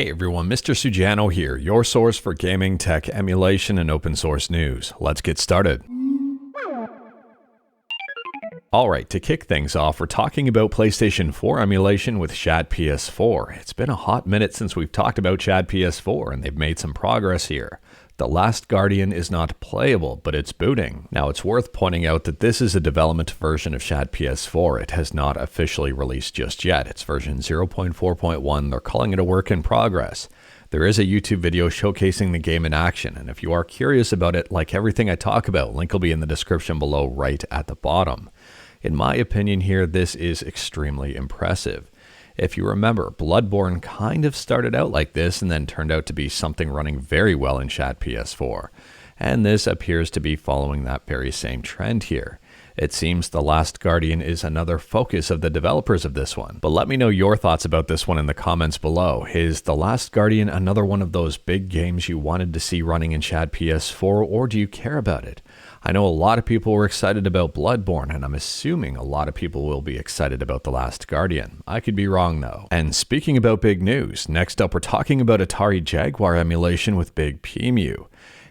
Hey everyone, Mr. Sujano here, your source for gaming, tech, emulation, and open source news. Let's get started. Alright, to kick things off, we're talking about PlayStation 4 emulation with Shad PS4. It's been a hot minute since we've talked about Shad PS4, and they've made some progress here. The Last Guardian is not playable, but it's booting. Now, it's worth pointing out that this is a development version of Shad PS4. It has not officially released just yet. It's version 0.4.1. They're calling it a work in progress. There is a YouTube video showcasing the game in action, and if you are curious about it, like everything I talk about, link will be in the description below right at the bottom. In my opinion here, this is extremely impressive. If you remember, Bloodborne kind of started out like this and then turned out to be something running very well in Shad PS4. And this appears to be following that very same trend here. It seems The Last Guardian is another focus of the developers of this one. But let me know your thoughts about this one in the comments below. Is The Last Guardian another one of those big games you wanted to see running in Shad PS4, or do you care about it? I know a lot of people were excited about Bloodborne, and I'm assuming a lot of people will be excited about The Last Guardian. I could be wrong though. And speaking about big news, next up we're talking about Atari Jaguar emulation with BigPEmu.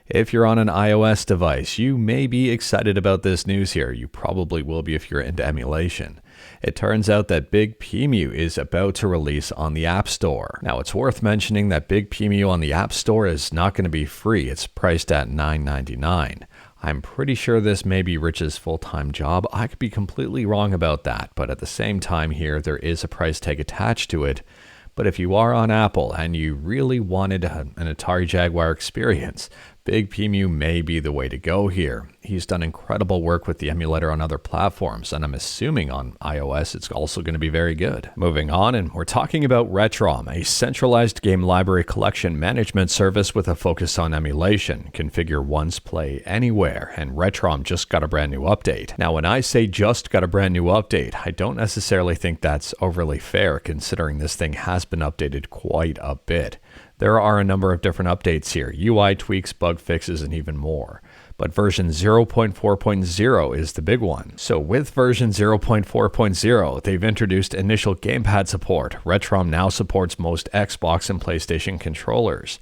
If you're on an iOS device, you may be excited about this news here. You probably will be if you're into emulation. It turns out that BigPEmu is about to release on the App Store. Now, it's worth mentioning that BigPEmu on the App Store is not going to be free. It's priced at $9.99. I'm pretty sure this may be Rich's full-time job. I could be completely wrong about that, but at the same time here, there is a price tag attached to it. But if you are on Apple and you really wanted an Atari Jaguar experience, BigPEmu may be the way to go here. He's done incredible work with the emulator on other platforms, and I'm assuming on iOS it's also going to be very good. Moving on, and we're talking about Retrom, a centralized game library collection management service with a focus on emulation. Configure once, play anywhere, and Retrom just got a brand new update. Now, when I say just got a brand new update, I don't necessarily think that's overly fair, considering this thing has been updated quite a bit. There are a number of different updates here, UI tweaks, bug fixes, and even more. But version 0.4.0 is the big one. So with version 0.4.0, they've introduced initial gamepad support. Retrom now supports most Xbox and PlayStation controllers.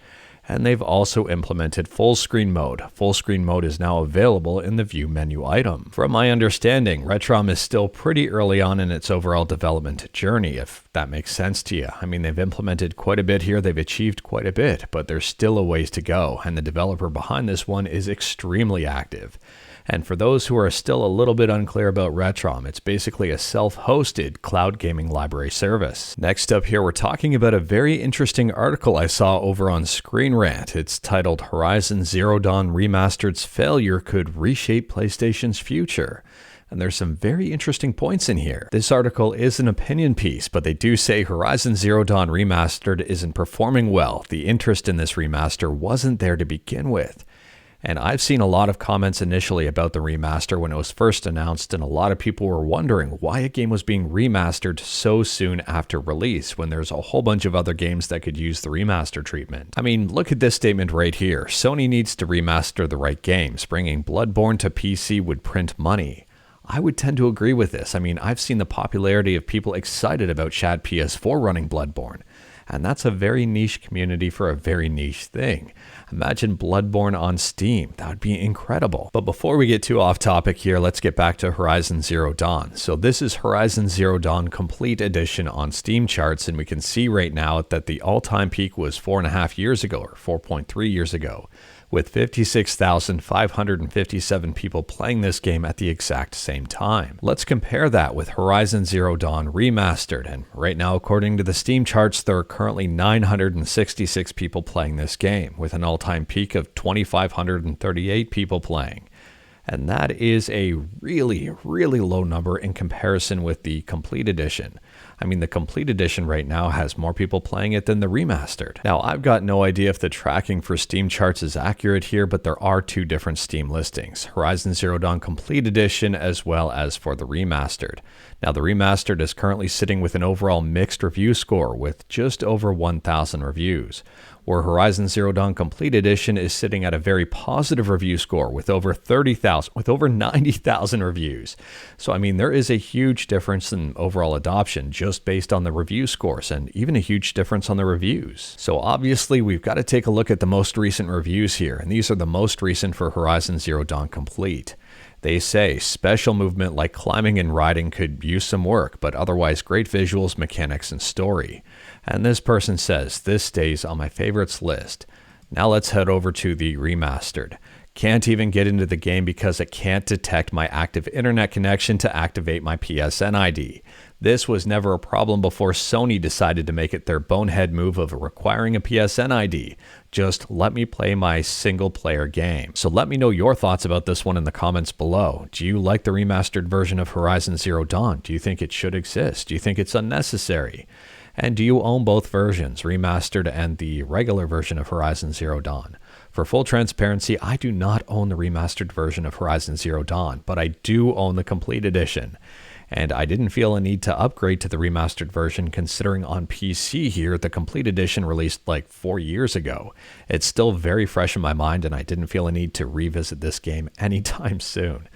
And they've also implemented full screen mode. Full screen mode is now available in the view menu item. From my understanding, Retrom is still pretty early on in its overall development journey, if that makes sense to you. I mean, they've implemented quite a bit here, they've achieved quite a bit, but there's still a ways to go, and the developer behind this one is extremely active. And for those who are still a little bit unclear about Retrom, it's basically a self-hosted cloud gaming library service. Next up here, we're talking about a very interesting article I saw over on Screen Rant. It's titled Horizon Zero Dawn Remastered's Failure Could Reshape PlayStation's Future. And there's some very interesting points in here. This article is an opinion piece, but they do say Horizon Zero Dawn Remastered isn't performing well. The interest in this remaster wasn't there to begin with. And I've seen a lot of comments initially about the remaster when it was first announced, and a lot of people were wondering why a game was being remastered so soon after release when there's a whole bunch of other games that could use the remaster treatment. I mean, look at this statement right here. Sony needs to remaster the right games. Bringing Bloodborne to PC would print money. I would tend to agree with this. I mean, I've seen the popularity of people excited about Shad PS4 running Bloodborne. And that's a very niche community for a very niche thing. Imagine Bloodborne on Steam. That would be incredible. But before we get too off topic here, let's get back to Horizon Zero Dawn. So this is Horizon Zero Dawn Complete Edition on Steam charts, and we can see right now that the all-time peak was 4.5 years ago, or 4.3 years ago, with 56,557 people playing this game at the exact same time. Let's compare that with Horizon Zero Dawn Remastered, and right now, according to the Steam charts, there are currently 966 people playing this game, with an all-time peak of 2,538 people playing. And that is a really, really low number in comparison with the Complete Edition. I mean, the Complete Edition right now has more people playing it than the Remastered. Now, I've got no idea if the tracking for Steam charts is accurate here, but there are two different Steam listings, Horizon Zero Dawn Complete Edition as well as for the Remastered. Now, the Remastered is currently sitting with an overall mixed review score with just over 1,000 reviews, where Horizon Zero Dawn Complete Edition is sitting at a very positive review score with over 30,000, with over 90,000 reviews. So, I mean, there is a huge difference in overall adoption just just based on the review scores, and even a huge difference on the reviews. So obviously we've got to take a look at the most recent reviews here, and these are the most recent for Horizon Zero Dawn Complete. They say special movement like climbing and riding could use some work, but otherwise great visuals, mechanics, and story. And this person says, this stays on my favorites list. Now let's head over to the Remastered. Can't even get into the game because it can't detect my active internet connection to activate my PSN ID. This was never a problem before Sony decided to make it their bonehead move of requiring a PSN ID. Just let me play my single player game. So let me know your thoughts about this one in the comments below. Do you like the remastered version of Horizon Zero Dawn? Do you think it should exist? Do you think it's unnecessary? And do you own both versions, remastered and the regular version of Horizon Zero Dawn? For full transparency, I do not own the remastered version of Horizon Zero Dawn, but I do own the complete edition. And I didn't feel a need to upgrade to the remastered version considering on PC here, the complete edition released like 4 years ago. It's still very fresh in my mind and I didn't feel a need to revisit this game anytime soon.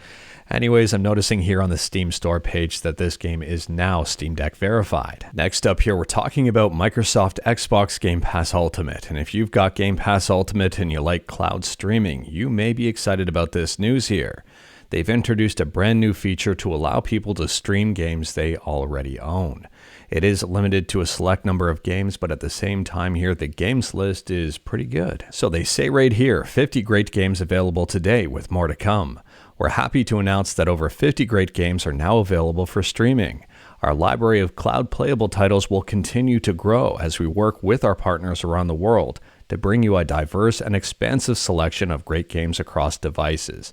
Anyways, I'm noticing here on the Steam store page that this game is now Steam Deck verified. Next up here, we're talking about Microsoft Xbox Game Pass Ultimate. And if you've got Game Pass Ultimate and you like cloud streaming, you may be excited about this news here. They've introduced a brand new feature to allow people to stream games they already own. It is limited to a select number of games, but at the same time here, the games list is pretty good. So they say right here, 50 great games available today with more to come. We're happy to announce that over 50 great games are now available for streaming. Our library of cloud playable titles will continue to grow as we work with our partners around the world to bring you a diverse and expansive selection of great games across devices.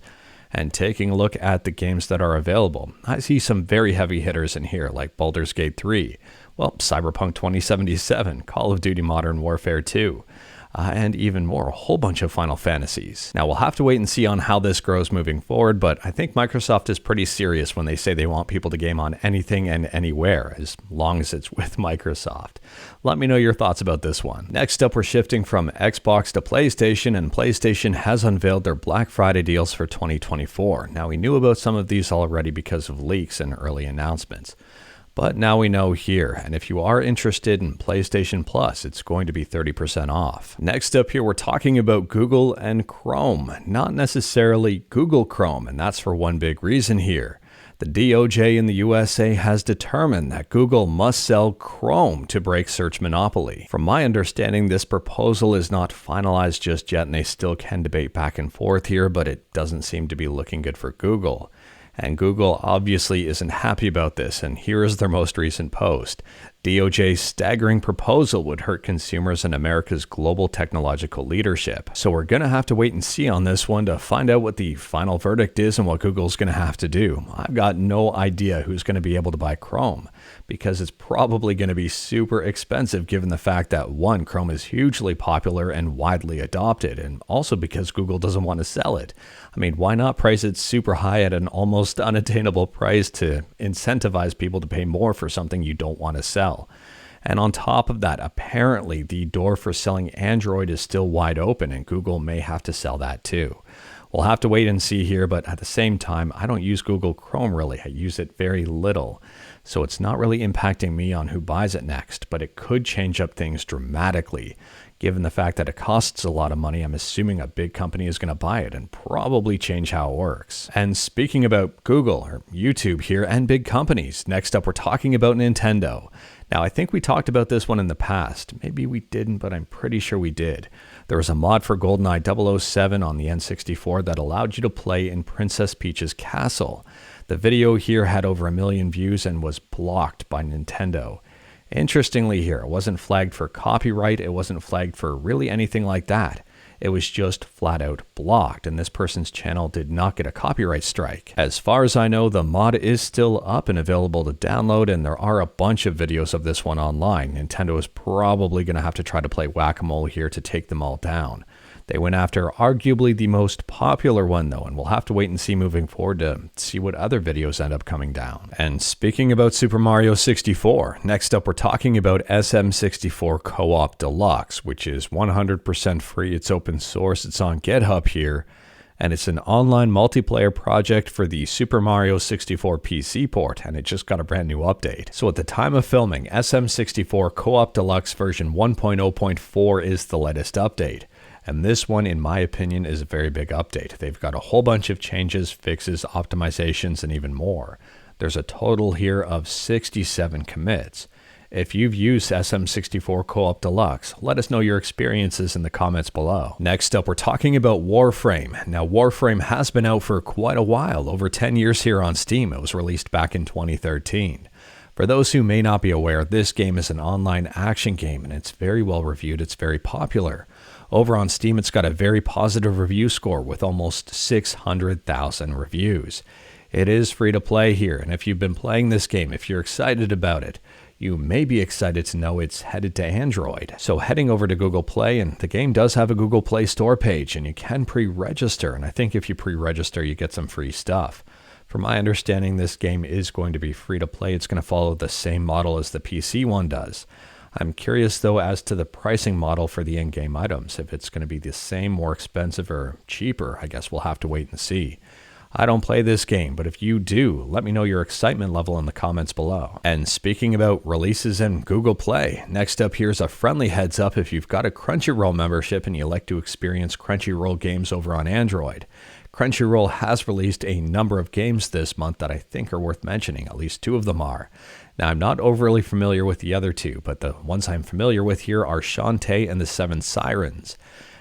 And taking a look at the games that are available, I see some very heavy hitters in here like Baldur's Gate 3, Cyberpunk 2077, Call of Duty Modern Warfare 2, and even more, a whole bunch of Final Fantasies. Now we'll have to wait and see on how this grows moving forward, but I think Microsoft is pretty serious when they say they want people to game on anything and anywhere, as long as it's with Microsoft. Let me know your thoughts about this one. Next up, we're shifting from Xbox to PlayStation, and PlayStation has unveiled their Black Friday deals for 2024. Now we knew about some of these already because of leaks and early announcements. But now we know here, and if you are interested in PlayStation Plus, it's going to be 30% off. Next up here, we're talking about Google and Chrome, not necessarily Google Chrome, and that's for one big reason here. The DOJ in the USA has determined that Google must sell Chrome to break search monopoly. From my understanding, this proposal is not finalized just yet, and they still can debate back and forth here, but it doesn't seem to be looking good for Google. And Google obviously isn't happy about this, and here is their most recent post. DOJ's staggering proposal would hurt consumers and America's global technological leadership. So we're going to have to wait and see on this one to find out what the final verdict is and what Google's going to have to do. I've got no idea who's going to be able to buy Chrome, because it's probably going to be super expensive given the fact that, one, Chrome is hugely popular and widely adopted, and also because Google doesn't want to sell it. I mean, why not price it super high at an almost unattainable price to incentivize people to pay more for something you don't want to sell? And on top of that, apparently the door for selling Android is still wide open, and Google may have to sell that too. We'll have to wait and see here, but at the same time, I don't use Google Chrome really. I use it very little. So it's not really impacting me on who buys it next, but it could change up things dramatically. Given the fact that it costs a lot of money, I'm assuming a big company is going to buy it and probably change how it works. And speaking about Google or YouTube here and big companies, next up we're talking about Nintendo. Now, I think we talked about this one in the past. Maybe we didn't, but I'm pretty sure we did. There was a mod for Goldeneye 007 on the N64 that allowed you to play in Princess Peach's castle. The video here had over 1 million views and was blocked by Nintendo. Interestingly here, it wasn't flagged for copyright, it wasn't flagged for really anything like that. It was just flat out blocked, and this person's channel did not get a copyright strike. As far as I know, the mod is still up and available to download, and there are a bunch of videos of this one online. Nintendo is probably going to have to try to play whack-a-mole here to take them all down. They went after arguably the most popular one though, and we'll have to wait and see moving forward to see what other videos end up coming down. And speaking about Super Mario 64, next up we're talking about SM64 Co-op Deluxe, which is 100% free. It's open source, it's on GitHub here. and it's an online multiplayer project for the Super Mario 64 PC port, and it just got a brand new update. So at the time of filming, SM64 Co-op Deluxe version 1.0.4 is the latest update. And this one, in my opinion, is a very big update. They've got a whole bunch of changes, fixes, optimizations, and even more. There's a total here of 67 commits. If you've used SM64 Co-op Deluxe, let us know your experiences in the comments below. Next up, we're talking about Warframe. Now, Warframe has been out for quite a while, over 10 years here on Steam. It was released back in 2013. For those who may not be aware, this game is an online action game, and it's very well reviewed. It's very popular. Over on Steam, it's got a very positive review score with almost 600,000 reviews. It is free to play here, and if you've been playing this game, if you're excited about it, you may be excited to know it's headed to Android. So heading over to Google Play, and the game does have a Google Play Store page, and you can pre-register, and I think if you pre-register, you get some free stuff. From my understanding, this game is going to be free to play. It's going to follow the same model as the PC one does. I'm curious, though, as to the pricing model for the in-game items. If it's going to be the same, more expensive, or cheaper, I guess we'll have to wait and see. I don't play this game, but if you do, let me know your excitement level in the comments below. And speaking about releases in Google Play, next up here's a friendly heads up if you've got a Crunchyroll membership and you like to experience Crunchyroll games over on Android. Crunchyroll has released a number of games this month that I think are worth mentioning, at least 2 of them are. Now, I'm not overly familiar with the other 2, but the ones I'm familiar with here are Shantae and the 7 Sirens,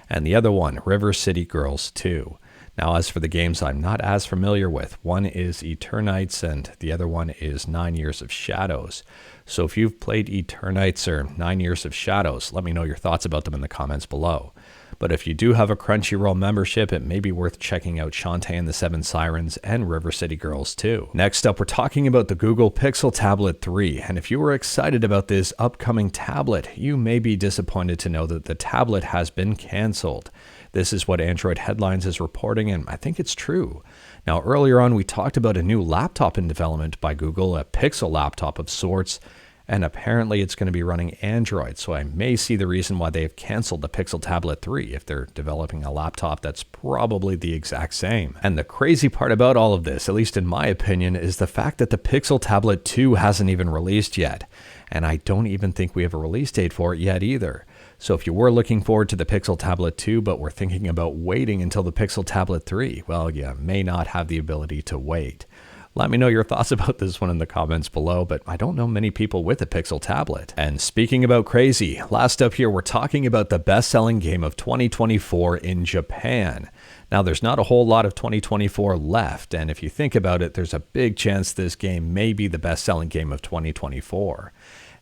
and the other one, River City Girls 2. Now, as for the games I'm not as familiar with, one is Eternights and the other one is 9 Years of Shadows. So if you've played Eternights or 9 Years of Shadows, let me know your thoughts about them in the comments below. But if you do have a Crunchyroll membership, it may be worth checking out Shantae and the 7 Sirens and River City Girls 2. Next up, we're talking about the Google Pixel Tablet 3, and if you were excited about this upcoming tablet, you may be disappointed to know that the tablet has been cancelled. This is what Android Headlines is reporting, and I think it's true. Now, earlier on, we talked about a new laptop in development by Google, a Pixel laptop of sorts, and apparently it's going to be running Android, so I may see the reason why they've canceled the Pixel Tablet 3 if they're developing a laptop that's probably the exact same. And the crazy part about all of this, at least in my opinion, is the fact that the Pixel Tablet 2 hasn't even released yet, and I don't even think we have a release date for it yet either. So if you were looking forward to the Pixel Tablet 2, but were thinking about waiting until the Pixel Tablet 3, well, you may not have the ability to wait. Let me know your thoughts about this one in the comments below, but I don't know many people with a Pixel tablet. And speaking about crazy, last up here, we're talking about the best-selling game of 2024 in Japan. Now, there's not a whole lot of 2024 left, and if you think about it, there's a big chance this game may be the best-selling game of 2024.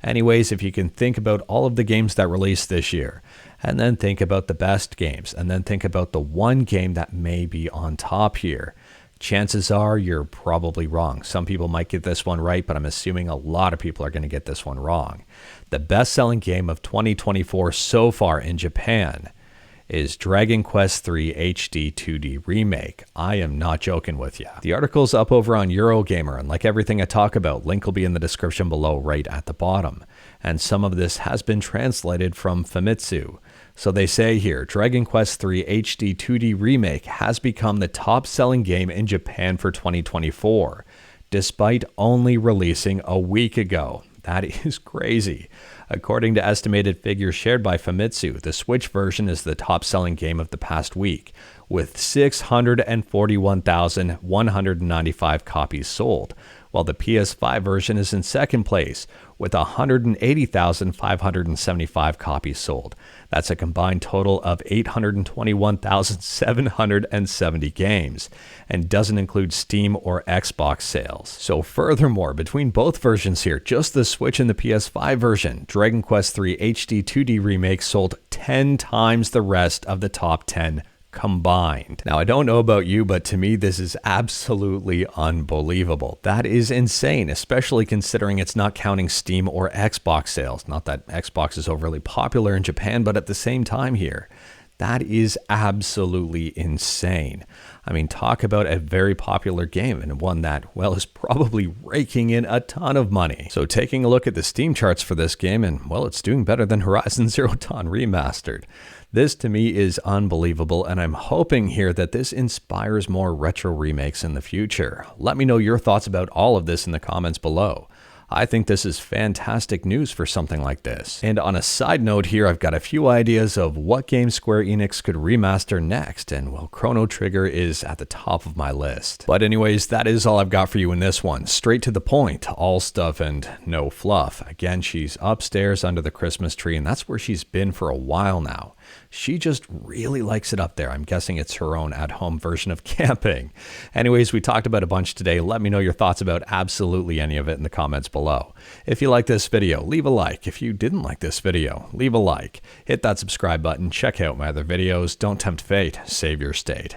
Anyways, if you can think about all of the games that released this year, and then think about the best games, and then think about the one game that may be on top here, chances are you're probably wrong. Some people might get this one right, but I'm assuming a lot of people are going to get this one wrong. The best-selling game of 2024 so far in Japan is Dragon Quest III HD 2D Remake. I am not joking with you. The article's up over on Eurogamer, and like everything I talk about, link will be in the description below right at the bottom. And some of this has been translated from Famitsu. So they say here, Dragon Quest III HD 2D Remake has become the top-selling game in Japan for 2024, despite only releasing a week ago. That is crazy. According to estimated figures shared by Famitsu, the Switch version is the top-selling game of the past week, with 641,195 copies sold, while the PS5 version is in second place, with 180,575 copies sold. That's a combined total of 821,770 games, and doesn't include Steam or Xbox sales. So furthermore, between both versions here, just the Switch and the PS5 version, Dragon Quest III HD 2D Remake sold 10 times the rest of the top 10 combined. Now, I don't know about you, but to me, this is absolutely unbelievable. That is insane, especially considering it's not counting Steam or Xbox sales. Not that Xbox is overly popular in Japan, but at the same time here, That is absolutely insane. I mean, talk about a very popular game and one that, well, is probably raking in a ton of money. So taking a look at the Steam charts for this game, and, well, it's doing better than Horizon Zero Dawn Remastered. This to me is unbelievable, and I'm hoping here that this inspires more retro remakes in the future. Let me know your thoughts about all of this in the comments below. I think this is fantastic news for something like this. And on a side note here, I've got a few ideas of what games Square Enix could remaster next, and well, Chrono Trigger is at the top of my list. But anyways, that is all I've got for you in this one. Straight to the point, all stuff and no fluff. Again, she's upstairs under the Christmas tree, and that's where she's been for a while now. She just really likes it up there. I'm guessing it's her own at-home version of camping. Anyways, we talked about a bunch today. Let me know your thoughts about absolutely any of it in the comments below. If you like this video, leave a like. If you didn't like this video, leave a like. Hit that subscribe button. Check out my other videos. Don't tempt fate. Save your state.